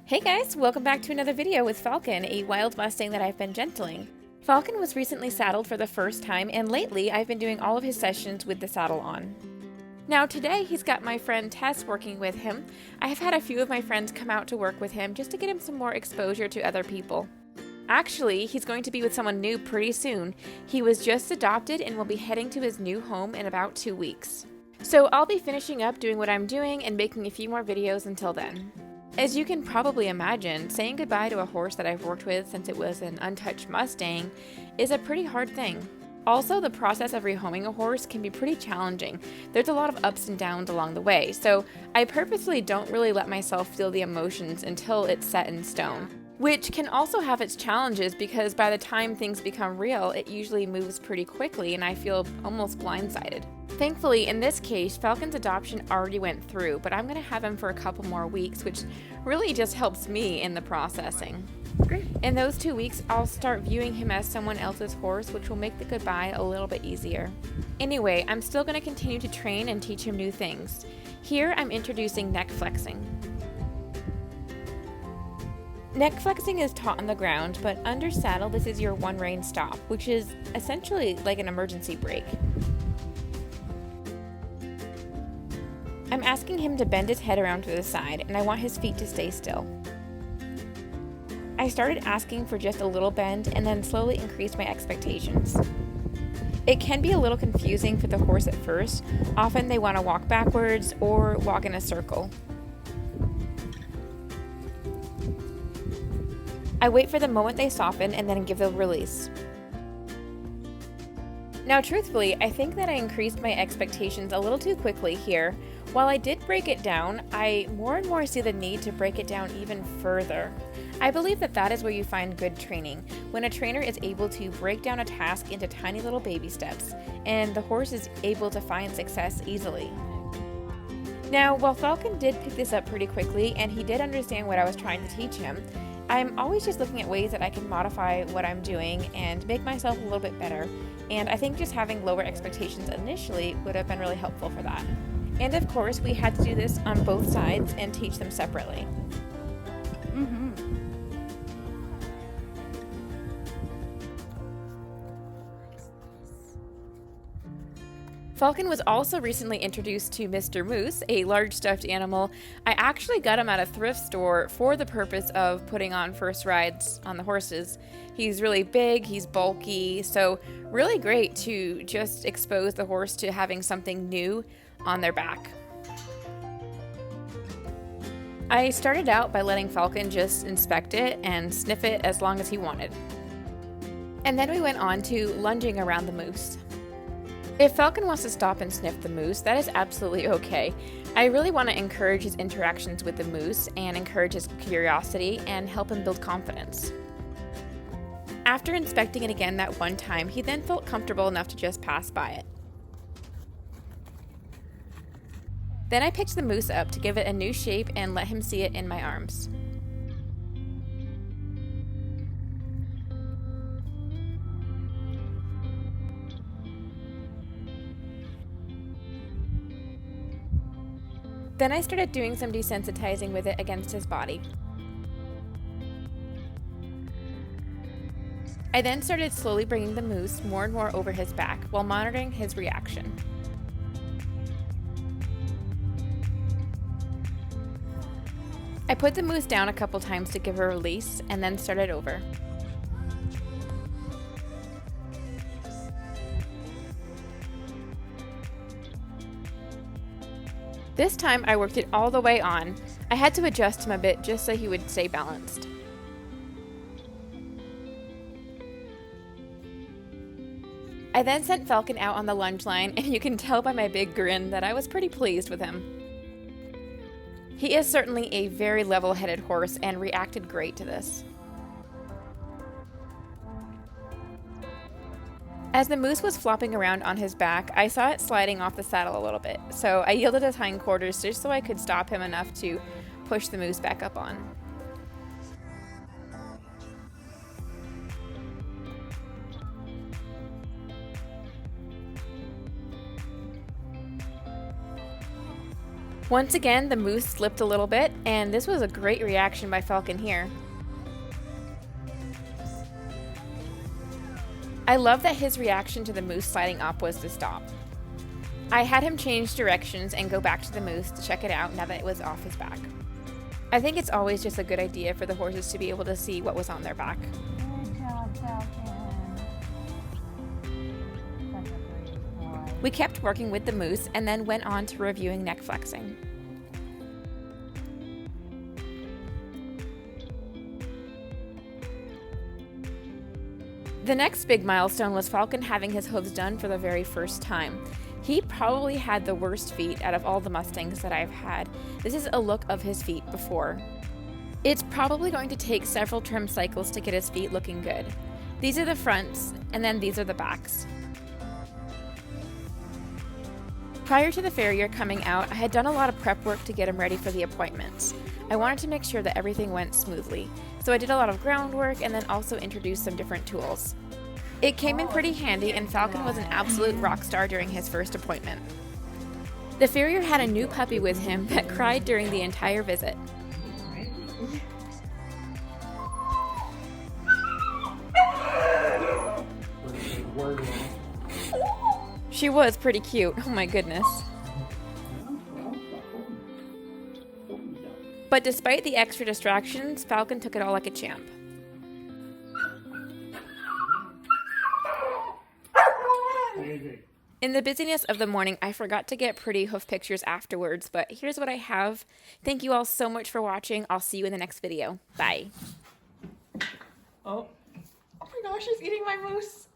Hey guys, welcome back to another video with Falcon, a wild Mustang that I've been gentling. Falcon was recently saddled for the first time, and lately I've been doing all of his sessions with the saddle on. Now today he's got my friend Tess working with him. I have had a few of my friends come out to work with him just to get him some more exposure to other people. Actually, he's going to be with someone new pretty soon. He was just adopted and will be heading to his new home in about 2 weeks. So I'll be finishing up doing what I'm doing and making a few more videos until then. As you can probably imagine, saying goodbye to a horse that I've worked with since it was an untouched Mustang is a pretty hard thing. Also, the process of rehoming a horse can be pretty challenging. There's a lot of ups and downs along the way, so I purposely don't really let myself feel the emotions until it's set in stone. Which can also have its challenges because by the time things become real, it usually moves pretty quickly and I feel almost blindsided. Thankfully, in this case, Falcon's adoption already went through, but I'm going to have him for a couple more weeks, which really just helps me in the processing. Great. In those 2 weeks, I'll start viewing him as someone else's horse, which will make the goodbye a little bit easier. Anyway, I'm still going to continue to train and teach him new things. Here, I'm introducing neck flexing. Neck flexing is taught on the ground, but under saddle, this is your one rein stop, which is essentially like an emergency brake. I'm asking him to bend his head around to the side, and I want his feet to stay still. I started asking for just a little bend and then slowly increased my expectations. It can be a little confusing for the horse at first. Often they want to walk backwards or walk in a circle. I wait for the moment they soften and then give the release. Now truthfully, I think that I increased my expectations a little too quickly here. While I did break it down, I more and more see the need to break it down even further. I believe that that is where you find good training, when a trainer is able to break down a task into tiny little baby steps, and the horse is able to find success easily. Now, while Falcon did pick this up pretty quickly, and he did understand what I was trying to teach him, I'm always just looking at ways that I can modify what I'm doing and make myself a little bit better, and I think just having lower expectations initially would have been really helpful for that. And of course, we had to do this on both sides and teach them separately. Falcon was also recently introduced to Mr. Moose, a large stuffed animal. I actually got him at a thrift store for the purpose of putting on first rides on the horses. He's really big, he's bulky, so really great to just expose the horse to having something new on their back. I started out by letting Falcon just inspect it and sniff it as long as he wanted. And then we went on to lunging around the moose. If Falcon wants to stop and sniff the moose, that is absolutely okay. I really want to encourage his interactions with the moose and encourage his curiosity and help him build confidence. After inspecting it again that one time, he then felt comfortable enough to just pass by it. Then I picked the moose up to give it a new shape and let him see it in my arms. Then I started doing some desensitizing with it against his body. I then started slowly bringing the moose more and more over his back while monitoring his reaction. I put the moose down a couple times to give her a release and then started over. This time I worked it all the way on. I had to adjust him a bit just so he would stay balanced. I then sent Falcon out on the lunge line, and you can tell by my big grin that I was pretty pleased with him. He is certainly a very level-headed horse and reacted great to this. As the moose was flopping around on his back, I saw it sliding off the saddle a little bit, so I yielded his hindquarters just so I could stop him enough to push the moose back up on. Once again, the moose slipped a little bit, and this was a great reaction by Falcon here. I love that his reaction to the moose sliding up was to stop. I had him change directions and go back to the moose to check it out now that it was off his back. I think it's always just a good idea for the horses to be able to see what was on their back. Good job, Falcon. Such a brave boy. We kept working with the moose and then went on to reviewing neck flexing. The next big milestone was Falcon having his hooves done for the very first time. He probably had the worst feet out of all the Mustangs that I've had. This is a look of his feet before. It's probably going to take several trim cycles to get his feet looking good. These are the fronts, and then these are the backs. Prior to the farrier coming out, I had done a lot of prep work to get him ready for the appointments. I wanted to make sure that everything went smoothly, so I did a lot of groundwork and then also introduced some different tools. It came in pretty handy, and Falcon was an absolute rock star during his first appointment. The farrier had a new puppy with him that cried during the entire visit. She was pretty cute, oh my goodness. But despite the extra distractions, Falcon took it all like a champ. In the busyness of the morning, I forgot to get pretty hoof pictures afterwards, but here's what I have. Thank you all so much for watching. I'll see you in the next video. Bye. Oh my gosh, she's eating my moose.